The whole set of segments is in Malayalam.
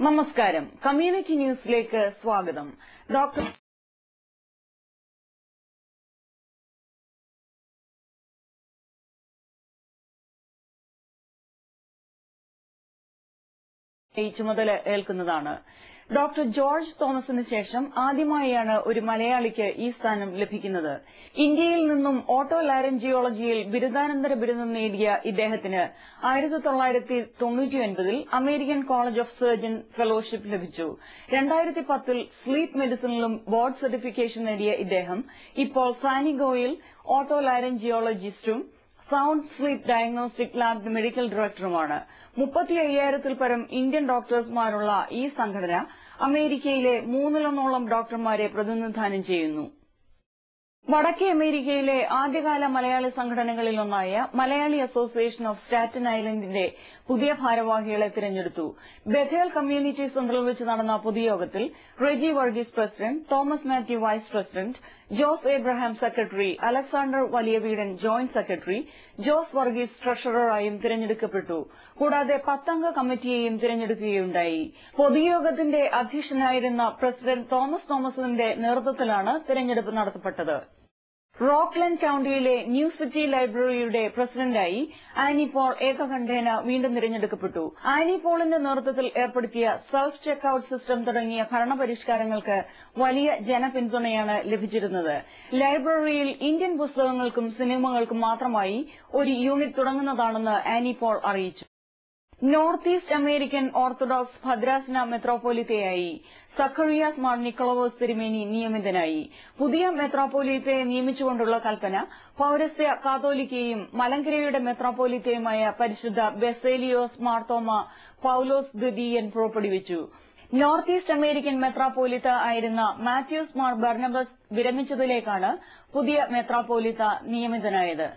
നമസ്കാരം. കമ്മ്യൂണിറ്റി ന്യൂസിലേക്ക് സ്വാഗതം. ഡോക്ടർ ചുമതല ഏൽക്കുന്നതാണ്. ഡോക്ടർ ജോർജ് തോമസിന് ശേഷം ആദ്യമായാണ് ഒരു മലയാളിക്ക് ഈ സ്ഥാനം ലഭിക്കുന്നത്. ഇന്ത്യയിൽ നിന്നും ഓട്ടോലാരഞ്ചിയോളജിയിൽ ബിരുദാനന്തര ബിരുദം നേടിയ ഇദ്ദേഹത്തിന് 1999 American college of surgeon fellowship ലഭിച്ചു. 2010 സ്ലീപ്പ് മെഡിസിനിലും ബോർഡ് സർട്ടിഫിക്കേഷൻ നേടിയ ഇദ്ദേഹം ഇപ്പോൾ സാനിഗോയിൽ ഓട്ടോലാരഞ്ചിയോളജിസ്റ്റും sound sleep diagnostic lab medical ഡയറക്ടറുമാണ്. 35,000-ൽ പരം ഇന്ത്യൻ ഡോക്ടേഴ്സുമാരുള്ള ഈ സംഘടന അമേരിക്കയിലെ 3,000-ഓളം ഡോക്ടർമാരെ പ്രതിനിധാനം ചെയ്യുന്നു. വടക്കേ അമേരിക്കയിലെ ആദ്യകാല മലയാളി സംഘടനകളിലൊന്നായ മലയാളി അസോസിയേഷൻ ഓഫ് സ്റ്റാറ്റൻ ഐലൻഡിന്റെ പുതിയ ഭാരവാഹികളെ തിരഞ്ഞെടുത്തു. ബഥേൽ കമ്മ്യൂണിറ്റി സെന്ററിൽ വെച്ച് നടന്ന പൊതുയോഗത്തിൽ Reji Varghese president, Thomas Mathew vice president, Jose Abraham secretary, Alexander Valiyaveedan joint secretary, Jose Varghese ട്രഷററായും തിരഞ്ഞെടുക്കപ്പെട്ടു. കൂടാതെ 10 അംഗ കമ്മിറ്റിയെയും തിരഞ്ഞെടുക്കുകയുണ്ടായി. പൊതുയോഗത്തിന്റെ അധ്യക്ഷനായിരുന്ന പ്രസിഡന്റ് തോമസിന്റെ നേതൃത്വത്തിലാണ് തിരഞ്ഞെടുപ്പ് നടത്തപ്പെട്ടത്. റോക്ക്ലൻഡ് കൌണ്ടിയിലെ ന്യൂ സിറ്റി ലൈബ്രറിയുടെ പ്രസിഡന്റായി ആനി പോൾ ഏകകണ്ഠേന വീണ്ടും തിരഞ്ഞെടുക്കപ്പെട്ടു. ആനി പോളിന്റെ നേതൃത്വത്തിൽ ഏർപ്പെടുത്തിയ സെൽഫ് ചെക്ക്ഔട്ട് സിസ്റ്റം തുടങ്ങിയ ഭരണപരിഷ്കാരങ്ങൾക്ക് വലിയ ജനപിന്തുണയാണ് ലഭിച്ചിരുന്നത്. ലൈബ്രറിയിൽ ഇന്ത്യൻ പുസ്തകങ്ങൾക്കും സിനിമകൾക്കും മാത്രമായി ഒരു യൂണിറ്റ് തുടങ്ങുന്നതാണെന്ന് ആനി പോൾ അറിയിച്ചു. നോർത്ത് ഈസ്റ്റ് അമേരിക്കൻ ഓർത്തഡോക്സ് ഭദ്രാസന മെത്രോപൊലിത്തയായി സഖറിയാസ് മാർ നിക്കോളവോസ് തിരുമേനി നിയമിതനായി. പുതിയ മെത്രോപൊലിത്തയെ നിയമിച്ചുകൊണ്ടുള്ള കൽപ്പന പൌരസ്ത്യ കാതോലിക്കയും മലങ്കരയുടെ മെത്രോപൊലിത്തയുമായ പരിശുദ്ധ ബെസേലിയോസ് മാർത്തോമ പൌലോസ് ദ്വിതീയൻ പുറപ്പെടുവിച്ചു. നോർത്ത് ഈസ്റ്റ് അമേരിക്കൻ മെത്രോപൊലിത്ത ആയിരുന്ന മാത്യൂസ് മാർ ബർണബസ് വിരമിച്ചതിലേക്കാണ് പുതിയ മെത്രോപൊലിത്ത നിയമിതനായത്.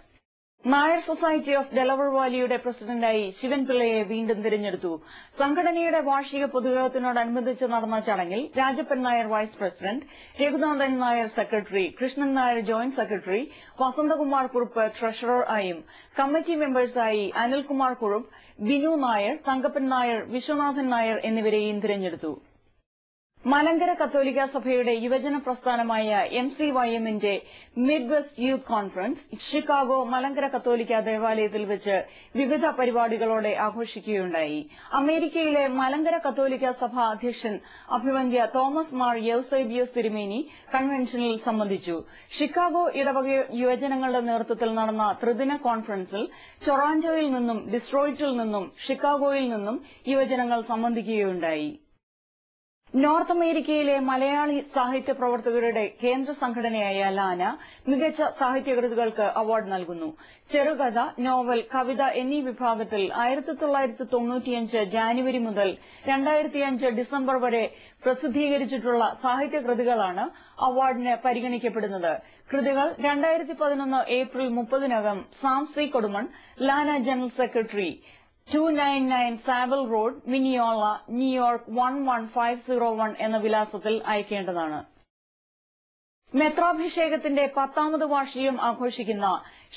നായർ സൊസൈറ്റി ഓഫ് ഡെലവർ വാലിയുടെ പ്രസിഡന്റായി ശിവൻപിള്ളയെ വീണ്ടും തിരഞ്ഞെടുത്തു. സംഘടനയുടെ വാർഷിക പൊതുയോഗത്തിനോടനുബന്ധിച്ച് നടന്ന ചടങ്ങിൽ Rajappan Nair vice president, Raghunathan Nair secretary, Krishnan Nair joint secretary, Vasanthakumar Kurup treasurer ആയും കമ്മിറ്റി മെമ്പേഴ്സായി അനിൽകുമാർ കുറുപ്പ്, ബിനു നായർ, തങ്കപ്പൻ നായർ, വിശ്വനാഥൻ നായർ എന്നിവരെയും തിരഞ്ഞെടുത്തു. മലങ്കര കത്തോലിക്ക സഭയുടെ യുവജന പ്രസ്ഥാനമായ MCYMന്റെ mid west youth conference Chicago Malankara കത്തോലിക്ക ദേവാലയത്തിൽ വെച്ച് വിവിധ പരിപാടികളോടെ ആഘോഷിക്കുകയുണ്ടായി. അമേരിക്കയിലെ മലങ്കര കത്തോലിക്ക സഭ അധ്യക്ഷൻ അഭിവന്ദ്യ തോമസ് മാർ യൗസേബിയോസ് തിരുമേനി കൺവെൻഷനിൽ സംബന്ധിച്ചു. ഷിക്കാഗോ ഇടവക യുവജനങ്ങളുടെ നേതൃത്വത്തിൽ നടന്ന ത്രിദിന കോൺഫറൻസിൽ ടൊറാന്റോയിൽ നിന്നും ഡിസ്ട്രോയിറ്റിൽ നിന്നും ഷിക്കാഗോയിൽ നിന്നും യുവജനങ്ങൾ സംബന്ധിക്കുകയുണ്ടായി. നോർത്ത് അമേരിക്കയിലെ മലയാളി സാഹിത്യ പ്രവർത്തകരുടെ കേന്ദ്ര സംഘടനയായ ലാന മികച്ച സാഹിത്യകൃതികൾക്ക് അവാർഡ് നൽകുന്നു. ചെറുകഥ, നോവൽ, കവിത എന്നീ വിഭാഗത്തിൽ 1995 ജാനുവരി മുതൽ 2005 ഡിസംബർ വരെ പ്രസിദ്ധീകരിച്ചിട്ടുള്ള സാഹിത്യകൃതികളാണ് അവാർഡിന് പരിഗണിക്കപ്പെടുന്നത്. കൃതികൾ 2011 ഏപ്രിൽ 30-നകം Sam C Kodumon, LANA general secretary, 299 Saval road, Mineola, ന്യൂയോർക്ക് 11501 എന്ന വിലാസത്തിൽ അയക്കേണ്ടതാണ്. മെത്രാഭിഷേകത്തിന്റെ 10ാമത് വാർഷികം ആഘോഷിക്കുന്ന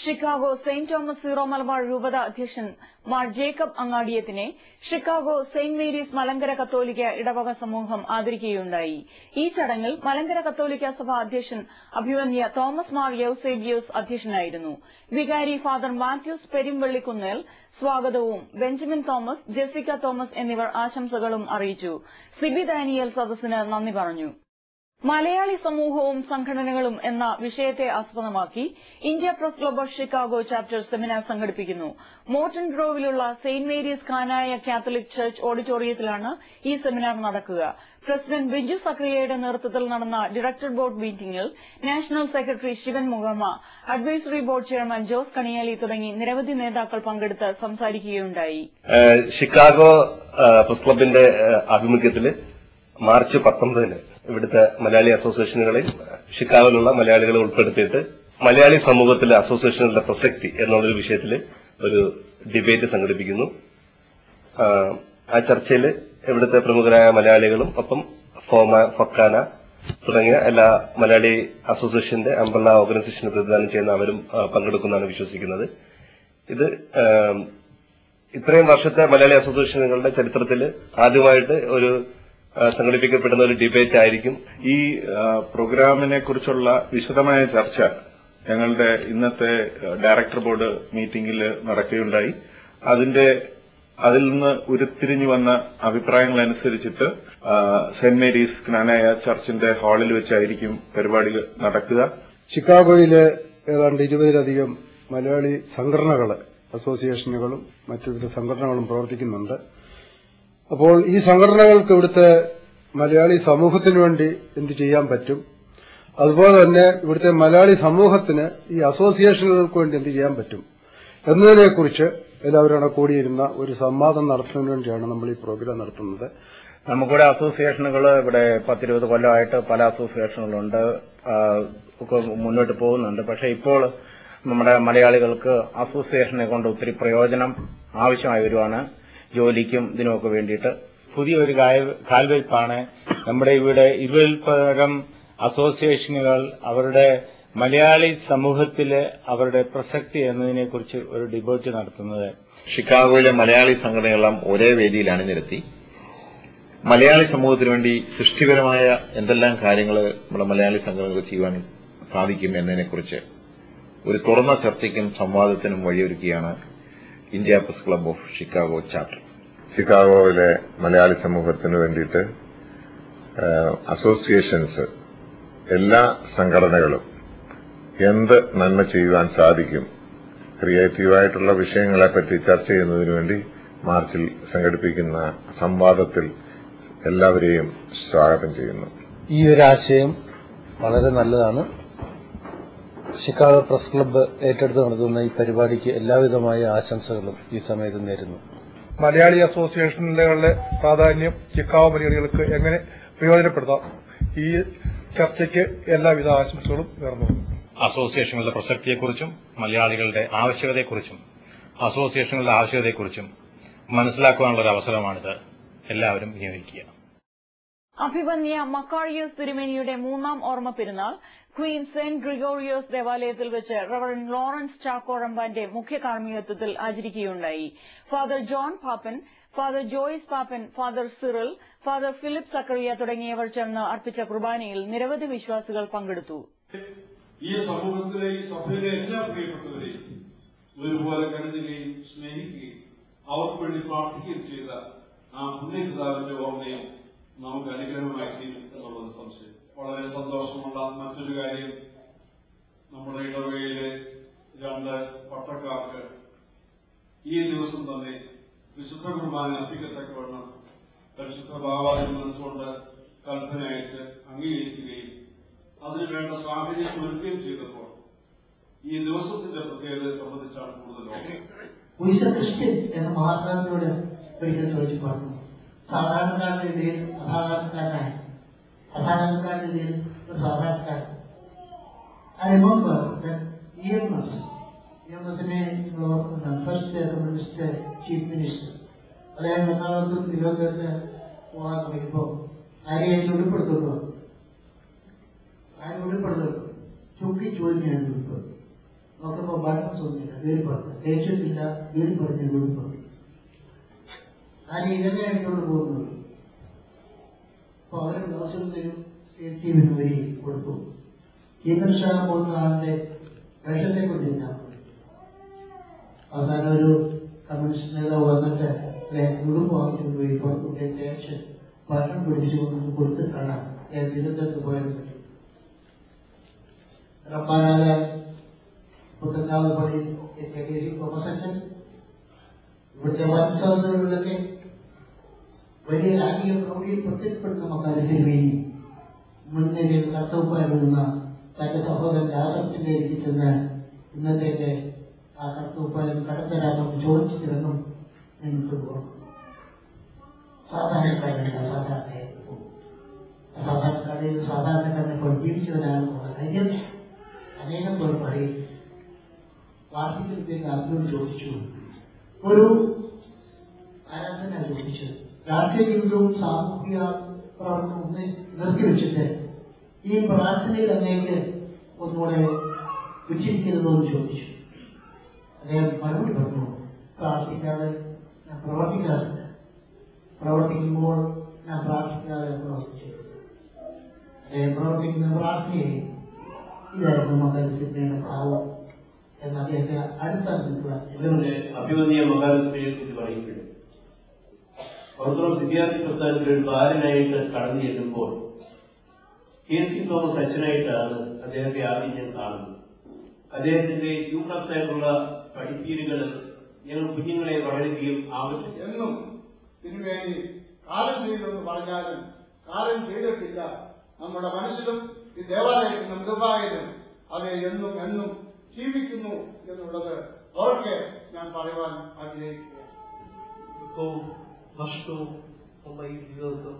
Chicago Saint Thomas Syro Malabar രൂപത അധ്യക്ഷൻ മാർ ജേക്കബ് അങ്ങാടിയത്തിനെ ഷിക്കാഗോ സെന്റ് മേരീസ് മലങ്കര കത്തോലിക്ക ഇടവക സമൂഹം ആദരിക്കുകയുണ്ടായി. ഈ ചടങ്ങിൽ മലങ്കര കത്തോലിക്ക സഭ അധ്യക്ഷൻ അഭിവന്ദ്യ തോമസ് മാർ യൗസേബിയോസ് അധ്യക്ഷനായിരുന്നു. വികാരി ഫാദർ മാത്യൂസ് പെരുമ്പള്ളിക്കുന്നേൽ സ്വാഗതവും ബെഞ്ചമിൻ തോമസ്, ജെസിക്ക തോമസ് എന്നിവർ ആശംസകളും അറിയിച്ചു. സിബി ഡാനിയൽ സദസ്സിന് നന്ദി പറഞ്ഞു. മലയാളി സമൂഹവും സംഘടനകളും എന്ന വിഷയത്തെ ആസ്പദമാക്കി India press club of Chicago chapter seminar സംഘടിപ്പിക്കുന്നു. മോർട്ടൺ ഗ്രോവിലുള്ള saint Mary's Knanaya Catholic church ഓഡിറ്റോറിയത്തിലാണ് ഈ സെമിനാർ നടക്കുക. പ്രസിഡന്റ് ബിജു സക്രിയയുടെ നേതൃത്വത്തിൽ നടന്ന ഡയറക്ടർ ബോർഡ് മീറ്റിംഗിൽ നാഷണൽ സെക്രട്ടറി ശിവൻ മുഖമ്മ, advisory board chairman Jose Kaniyaly തുടങ്ങി നിരവധി നേതാക്കൾ പങ്കെടുത്ത് സംസാരിക്കുകയുണ്ടായി. ഷിക്കാഗോ പ്രസ് ക്ലബിന്റെ ആഭിമുഖ്യത്തിൽ മാർച്ച് 19-ന് ഇവിടുത്തെ മലയാളി അസോസിയേഷനുകളിൽ ഷിക്കാഗോയിലുള്ള മലയാളികളെ ഉൾപ്പെടുത്തിയിട്ട് മലയാളി സമൂഹത്തിലെ അസോസിയേഷനുകളുടെ പ്രസക്തി എന്നുള്ളൊരു വിഷയത്തിൽ ഒരു ഡിബേറ്റ് സംഘടിപ്പിക്കുന്നു. ആ ചർച്ചയിൽ ഇവിടുത്തെ പ്രമുഖരായ മലയാളികളും ഒപ്പം ഫൊക്കാന തുടങ്ങിയ എല്ലാ മലയാളി അസോസിയേഷന്റെ അംബ്രല്ല ഓർഗനൈസേഷനെ പ്രതിദാനം ചെയ്യുന്ന അവരും പങ്കെടുക്കുന്നതാണ് വിശ്വസിക്കുന്നത്. ഇത്രയും വർഷത്തെ മലയാളി അസോസിയേഷനുകളുടെ ചരിത്രത്തിൽ ആദ്യമായിട്ട് ഒരു സംഘടിപ്പിക്കപ്പെടുന്ന ഒരു ഡിബേറ്റ് ആയിരിക്കും. ഈ പ്രോഗ്രാമിനെ കുറിച്ചുള്ള വിശദമായ ചർച്ച ഞങ്ങളുടെ ഇന്നത്തെ ഡയറക്ടർ ബോർഡ് മീറ്റിംഗിൽ നടക്കുകയുണ്ടായി. അതിൽ നിന്ന് ഉരുത്തിരിഞ്ഞു വന്ന അഭിപ്രായങ്ങൾ അനുസരിച്ചിട്ട് സെന്റ് മേരീസ് ജ്ഞാനായ ചർച്ചിന്റെ ഹാളിൽ വെച്ചായിരിക്കും പരിപാടികൾ നടക്കുക. ചിക്കാഗോയിലെ ഏതാണ്ട് 20-ലധികം മലയാളി സംഘടനകൾ, അസോസിയേഷനുകളും മറ്റു സംഘടനകളും പ്രവർത്തിക്കുന്നുണ്ട്. അപ്പോൾ ഈ സംഘടനകൾക്ക് ഇവിടുത്തെ മലയാളി സമൂഹത്തിന് വേണ്ടി എന്ത് ചെയ്യാൻ പറ്റും, അതുപോലെ തന്നെ ഇവിടുത്തെ മലയാളി സമൂഹത്തിന് ഈ അസോസിയേഷനുകൾക്ക് വേണ്ടി എന്ത് ചെയ്യാൻ പറ്റും എന്നതിനെക്കുറിച്ച് എല്ലാവരും കൂടിയിരുന്ന ഒരു സംവാദം നടത്തുന്നതിന് വേണ്ടിയാണ് നമ്മൾ ഈ പ്രോഗ്രാം നടത്തുന്നത്. നമുക്കിവിടെ അസോസിയേഷനുകൾ ഇവിടെ 10-20 കൊല്ലമായിട്ട് പല അസോസിയേഷനുകളുണ്ട്, ഒക്കെ മുന്നോട്ട് പോകുന്നുണ്ട്. പക്ഷേ ഇപ്പോൾ നമ്മുടെ മലയാളികൾക്ക് അസോസിയേഷനെ കൊണ്ട് ഒത്തിരി പ്രയോജനം ആവശ്യമായി വരുവാണ്, ജോലിക്കും ഇതിനുമൊക്കെ വേണ്ടിയിട്ട്. പുതിയൊരു കാൽവയ്പാണ് നമ്മുടെ ഇവിടെ. ഇതിൽ പരം അസോസിയേഷനുകൾ അവരുടെ മലയാളി സമൂഹത്തിലെ അവരുടെ പ്രസക്തി എന്നതിനെക്കുറിച്ച് ഒരു ഡിബേറ്റ് നടത്തുന്നത്. ഷിക്കാഗോയിലെ മലയാളി സംഘടനകളെല്ലാം ഒരേ വേദിയിൽ അണിനിരത്തി മലയാളി സമൂഹത്തിന് വേണ്ടി സൃഷ്ടിപരമായ എന്തെല്ലാം കാര്യങ്ങൾ നമ്മുടെ മലയാളി സംഘടനകൾ ചെയ്യുവാൻ സാധിക്കും എന്നതിനെക്കുറിച്ച് ഒരു തുറന്ന ചർച്ചയ്ക്കും സംവാദത്തിനും വഴിയൊരുക്കിയാണ് India press club of Chicago chapter. ഷിക്കാഗോയിലെ മലയാളി സമൂഹത്തിന് വേണ്ടിയിട്ട് അസോസിയേഷൻസ്, എല്ലാ സംഘടനകളും എന്ത് നന്മ ചെയ്യുവാൻ സാധിക്കും, ക്രിയേറ്റീവായിട്ടുള്ള വിഷയങ്ങളെപ്പറ്റി ചർച്ച ചെയ്യുന്നതിനു വേണ്ടി മാർച്ചിൽ സംഘടിപ്പിക്കുന്ന സംവാദത്തിൽ എല്ലാവരെയും സ്വാഗതം ചെയ്യുന്നു. ഈ ഒരു ആശയം വളരെ നല്ലതാണ്. ഷിക്കാഗോ പ്രസ് ക്ലബ്ബ് ഏറ്റെടുത്ത് നടത്തുന്ന ഈ പരിപാടിക്ക് എല്ലാവിധമായ ആശംസകളും ഈ സമയത്ത് നേരുന്നു. മലയാളി അസോസിയേഷനുകളുടെ പ്രാധാന്യം ചിക്കാഗോ മലയാളികൾക്ക് എങ്ങനെ പ്രയോജനപ്പെടുത്താം, ഈ ചർച്ചയ്ക്ക് എല്ലാവിധ ആശംസകളും നേർന്നു. അസോസിയേഷനുകളുടെ പ്രസക്തിയെക്കുറിച്ചും മലയാളികളുടെ ആവശ്യകതയെക്കുറിച്ചും അസോസിയേഷനുകളുടെ ആവശ്യകതയെക്കുറിച്ചും മനസ്സിലാക്കുവാനുള്ള ഒരു അവസരമാണിത്. എല്ലാവരും വിനിയോഗിക്കുക. അഭിമന്യ മക്കാരിയോസ് തിരുമേനിയുടെ 3ാം ഓർമ്മ പെരുന്നാൾ ക്വീൻ സെന്റ് ഗ്രിഗോറിയോസ് ദേവാലയത്തിൽ വെച്ച് റവറൻ ലോറൻസ് ചാക്കോറമ്പാന്റെ മുഖ്യ കാർമ്മികത്വത്തിൽ ആചരിക്കുകയുണ്ടായി. Father John Pappan, father Joyce Pappan, father Cyril, father Philip Zacharia തുടങ്ങിയവർ ചേർന്ന് അർപ്പിച്ച കുർബാനയിൽ നിരവധി വിശ്വാസികൾ പങ്കെടുത്തു. ഈ സമൂഹത്തിലെ, ഈ സഭയിലെ എല്ലാ പ്രിയപ്പെട്ടവരെയും ഒരുപോലെ കരുതുകയും സ്നേഹിക്കുകയും അവർക്ക് വേണ്ടി പ്രാർത്ഥിക്കുകയും ചെയ്ത ആ പുണ്യപിതാവിന്റെ ഓർമ്മയും നമുക്ക് അനുഗ്രഹമായി തീരും എന്നുള്ളത് സംശയം. വളരെ സന്തോഷമുള്ള മറ്റൊരു കാര്യം, നമ്മുടെ ഇടവകയിലെ 2 പട്ടക്കാർക്ക് ഈ ദിവസം തന്നെ വിശുദ്ധ കുർബാന അർപ്പിക്കത്തക്കവണ്ണം പരിശുദ്ധ ബാവാന്റെ മനസ്സുകൊണ്ട് കൽപ്പന അയച്ച് അംഗീകരിക്കുകയും അതിനുവേണ്ട സാഹചര്യം ഒരുക്കുകയും ചെയ്തപ്പോൾ ഈ ദിവസത്തിന്റെ പ്രത്യേകതയെ സംബന്ധിച്ചാണ് കൂടുതൽ ക്രിസ്ത്യൻ എന്ന മഹാത്മാവിനോട് ഒരിക്കൽ ചോദിച്ചു പറഞ്ഞു, സാധാരണക്കാരുടെ ഇടയിൽ അസാധാരണക്കാരനായി, അസാധാരണക്കാരുടെ ഇടയിൽ ഒരു സാധാരണക്കാരൻ. I remember that EMSനെ ഫസ്റ്റ് കമ്മ്യൂണിസ്റ്റ് ചീഫ് മിനിസ്റ്റർ അദ്ദേഹം എറണാകുളത്തും തിരുവനന്തപുരത്ത് പോകാൻ തുടങ്ങിയപ്പോൾ ആരെയും ഉൾപ്പെടുത്തുള്ളൂ, ചുക്കി ചോദിക്കുകയാണ് ഉടുപ്പ്. നോക്കുമ്പോൾ ബട്ടൺസ് ഒന്നുമില്ല, വേർപ്പെടുത്ത തേച്ചിട്ടില്ല, വേർപ്പെടുന്ന ഉടുപ്പ്. ആരെയും ഇതന്നെയായിട്ടോട് പോകുന്നത്. അപ്പൊ അവരെ ദിവസത്തിലും സ്റ്റേറ്റ് ടീമിന് വരി കൊടുത്തു. കേന്ദ്രശാല പോകുന്ന ആളുടെ വേഷത്തെ കൊണ്ടിരുന്നാൽ അവസാനം ഒരു കമ്മ്യൂണിസ്റ്റ് നേതാവ് വന്നിട്ട് ഉടുപ്പ് വാങ്ങിച്ചുകൊണ്ട് പോയി പുറത്തുകൊണ്ടേ തേച്ച് ബട്ടൺ പിടിച്ചുകൊണ്ട് കൊടുത്തിട്ടാണ് തിരുവനന്തപുരത്ത് പോയത്. റബ്ബാനാലെ പുത്തൻകാവ് പള്ളി തോമസ് അച്ഛൻ, ഇവിടുത്തെ വൻസഹോദരങ്ങളിലൊക്കെ വലിയ രാജകീയ പ്രൗഢിയിൽ പ്രത്യക്ഷപ്പെടുന്ന മക്കാര്യത്തിൽ വേണ്ടി മുൻനിരയിൽ കർത്തവ്യമായിരുന്ന തന്റെ സഹോദരൻ രാഷ്ട്രത്തിന്റെ ഇരിക്കുന്ന ഇന്നത്തേക്ക് ആ കർത്തവ്യം കടത്തരാമെന്ന് ചോദിച്ചിരുന്നും നിങ്ങൾക്ക് പോകണം. സാധാരണക്കാരനല്ല, സാധാരണക്കാരിൽ സാധാരണക്കാരനെ പഠിപ്പിച്ചവരാണെന്നുള്ള ധൈര്യം അനേകം പേർ പറയും. വാർത്തകൾക്ക് അതിനോട് ചോദിച്ചു, ഒരു ആരാധന ചോദിച്ചു, രാഷ്ട്രീയ ജീവിതവും സാമൂഹിക പ്രവർത്തനവും ഒന്ന് നിർത്തിവെച്ചിട്ട് ഈ പ്രാർത്ഥനയിൽ അങ്ങേക്ക് ഒന്നുകൂടെ ഉച്ചരിക്കുന്നതെന്ന് ചോദിച്ചു. അദ്ദേഹം മറുപടി പറഞ്ഞു, പ്രാർത്ഥിക്കാതെ ഞാൻ പ്രവർത്തിക്കാറുണ്ട്. പ്രവർത്തിക്കുമ്പോൾ ഞാൻ പ്രാർത്ഥിക്കാതെ പ്രവർത്തിച്ചിട്ടുണ്ട്. പ്രവർത്തിക്കുന്ന പ്രാർത്ഥനയെ ഇതായിരുന്നു മഹാവിസ്മയുടെ ഭാവം എന്ന് അദ്ദേഹത്തെ അടുത്തറിഞ്ഞിട്ടുള്ള ഇതിന്റെ അഭിമന്യ മഹാവിസ്മയെ കുറിച്ച് പറയപ്പെടും. ഓർത്തഡോക്സ് വിദ്യാർത്ഥി പ്രസ്ഥാനത്തിൽ ഒരു ബാലനായിട്ട് കടന്നു ചെല്ലുമ്പോൾ KC തോമസ് അച്ഛനായിട്ടാണ് അദ്ദേഹത്തെ ആദ്യം ഞാൻ കാണുന്നത്. അദ്ദേഹത്തിന്റെ യൂക്രസ് ആയിട്ടുള്ള പഠിപ്പീരുകൾ ഞങ്ങൾ കുഞ്ഞുങ്ങളെ വളരെയധികം ആവശ്യം എന്നും ഇതിനുവേണ്ടി കാലം ചെയ്തെന്ന് പറഞ്ഞാലും കാലം ചെയ്തിട്ടില്ല. നമ്മുടെ മനസ്സിലും ഈ ദേവാലയത്തിനും നിർവാഹകനും അത് എന്നും എന്നും ജീവിക്കുന്നു എന്നുള്ളത് ഓർക്കെ ഞാൻ പറയുവാൻ ആഗ്രഹിക്കുകയാണ്. നഷ്ടവും ഈ ജീവിതത്തിൽ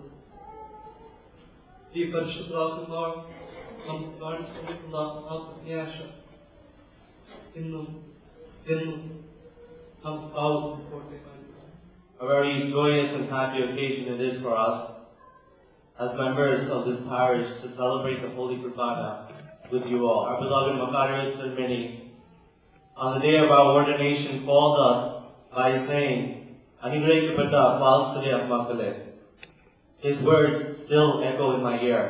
ഈ പരിശുദ്ധാത്മാർ നമുക്ക് കാണിച്ചിട്ടുള്ള ആ പ്രത്യാശ ഇന്നും എന്നും നമുക്ക് കാവൽക്കോട്ടെ. A very joyous and happy occasion it is for us as members of this parish to celebrate the Holy Kurbana with you all. Our beloved Macarius and many, on the day of our ordination, called us by saying, Anugrahikapetta Valsalya Makale. His words still echo in my ear.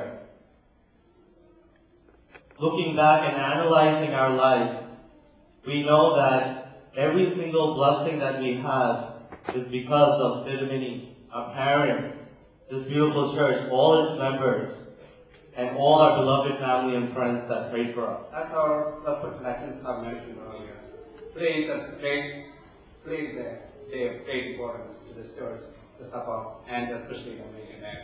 Looking back and analyzing our lives, we know that every single blessing that we have is because of Vidamini, our parents, this beautiful church, all its members, and all our beloved family and friends that prayed for us. As our Gospel lessons have mentioned earlier, today is a great day of great importance to this church, the Sabbath, and especially the American Day.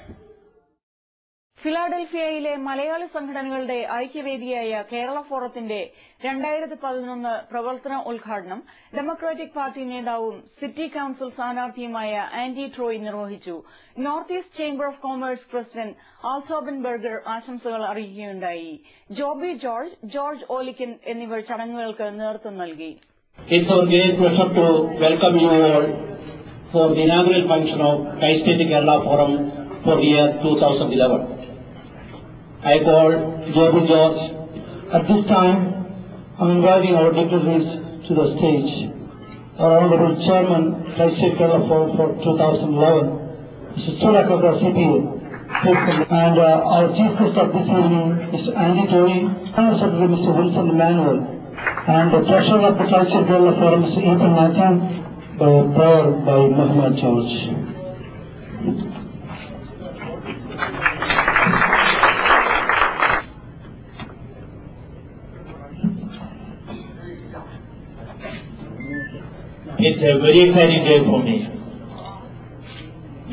ഫിലാഡൽഫിയയിലെ Malayali സംഘടനകളുടെ ഐക്യവേദിയായ കേരള ഫോറത്തിന്റെ 2011 പ്രവർത്തന ഉദ്ഘാടനം ഡെമോക്രാറ്റിക് പാർട്ടി നേതാവും സിറ്റി കൌൺസിൽ സ്ഥാനാർത്ഥിയുമായ ആൻഡി ട്രോയ് നിർവഹിച്ചു. North east chamber of commerce president ആൽസോബൻ ബർഗർ ആശംസകൾ അറിയിക്കുകയുണ്ടായി. ജോബി ജോർജ്, ജോർജ് ഓലിക്കൻ എന്നിവർ ചടങ്ങുകൾക്ക് നേതൃത്വം നൽകി. It's our great pleasure to welcome you all for the inaugural function of Tri-State Kerala Forum for the year 2011. I call Joby George. At this time, I am inviting our dignitaries to the stage. Our Honorable Chairman, Tri-State Kerala Forum for 2011, Mr. Chulakabra CPA, and our Chief Guest of this evening, Mr. Andy Tory, General Secretary Mr. Wilson Emmanuel, and the Treasurer of the Tri-State Kerala Forum, Mr. Ethan Matthew, by a prayer by Muhammad George. It's a very exciting day for me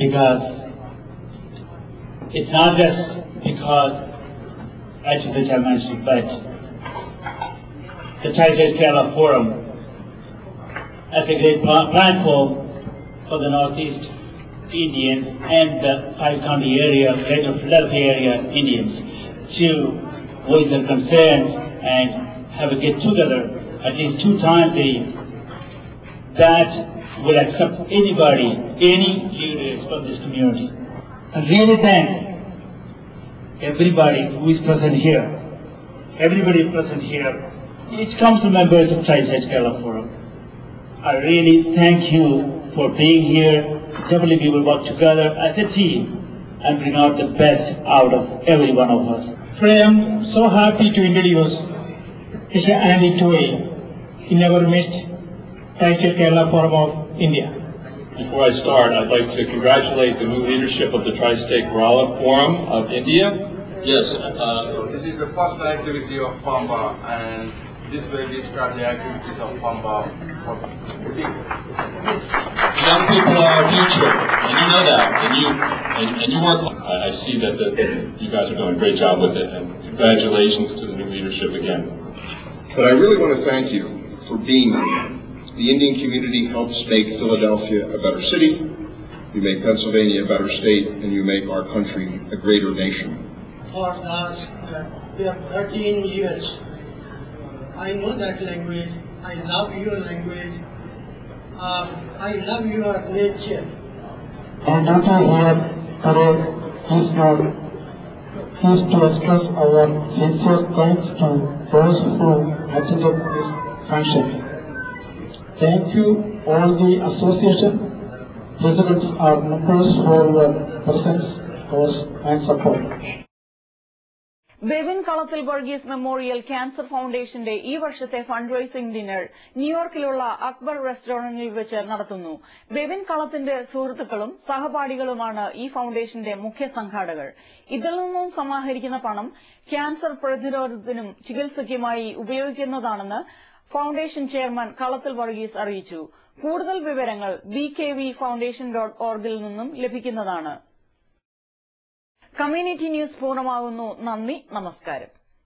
because it's not just because I took the chairmanship, but the Tri-State Kerala Forum as a great platform for the Northeast Indians and the five-county area, Greater Philadelphia area Indians to voice their concerns and have a get-together at least 2 times a year. That will accept anybody, any leaders from this community. I really thank everybody who is present here. Everybody present here, each council members of Tri-State Kerala Forum. I really thank you for being here. Definitely we will work together as a team and bring out the best out of every one of us. Today I am so happy to introduce Mr. Andy Toy. He never missed Tri-State Kerala Forum of India. Before I start, I'd like to congratulate the new leadership of the Tri-State Kerala Forum of India. Yes. This is the first activity of Pamba, and this way we start the activities of Pamba for people. Young people are our future, and you know that, and you work. I see that you guys are doing a great job with it, and congratulations to the new leadership again. But I really want to thank you for being here. The Indian community helps make Philadelphia a better city, you make Pennsylvania a better state, and you make our country a greater nation. For us, we have 13 years. I know that language. I love your language. I love your nature. Our duty here today is to express our sincere thanks to those who attended this function. Thank you all the association Presidents or members for your presence and support. Bevin കളത്തിൽ വർഗീസ് മെമ്മോറിയൽ ക്യാൻസർ ഫൌണ്ടേഷന്റെ ഈ വർഷത്തെ ഫണ്ട് റൈസിംഗ് ഡിന്നർ ന്യൂയോർക്കിലുള്ള അക്ബർ റെസ്റ്റോറന്റിൽ വെച്ച് നടത്തുന്നു. ബെവിൻ കളത്തിന്റെ സുഹൃത്തുക്കളും സഹപാഠികളുമാണ് ഈ ഫൌണ്ടേഷന്റെ മുഖ്യ സംഘാടകർ. ഇതിൽ നിന്നും സമാഹരിക്കുന്ന പണം ക്യാൻസർ പ്രതിരോധത്തിനും ചികിത്സയ്ക്കുമായി ഉപയോഗിക്കുന്നതാണെന്ന് ഫൌണ്ടേഷൻ ചെയർമാൻ കളത്തിൽ വർഗീസ് അറിയിച്ചു. കൂടുതൽ വിവരങ്ങൾ bkvfoundation.org ൽ നിന്നും ലഭിക്കുന്നതാണ്. കമ്മ്യൂണിറ്റി ന്യൂസ് പൂർണ്ണമാകുന്നു. നന്ദി, നമസ്കാരം.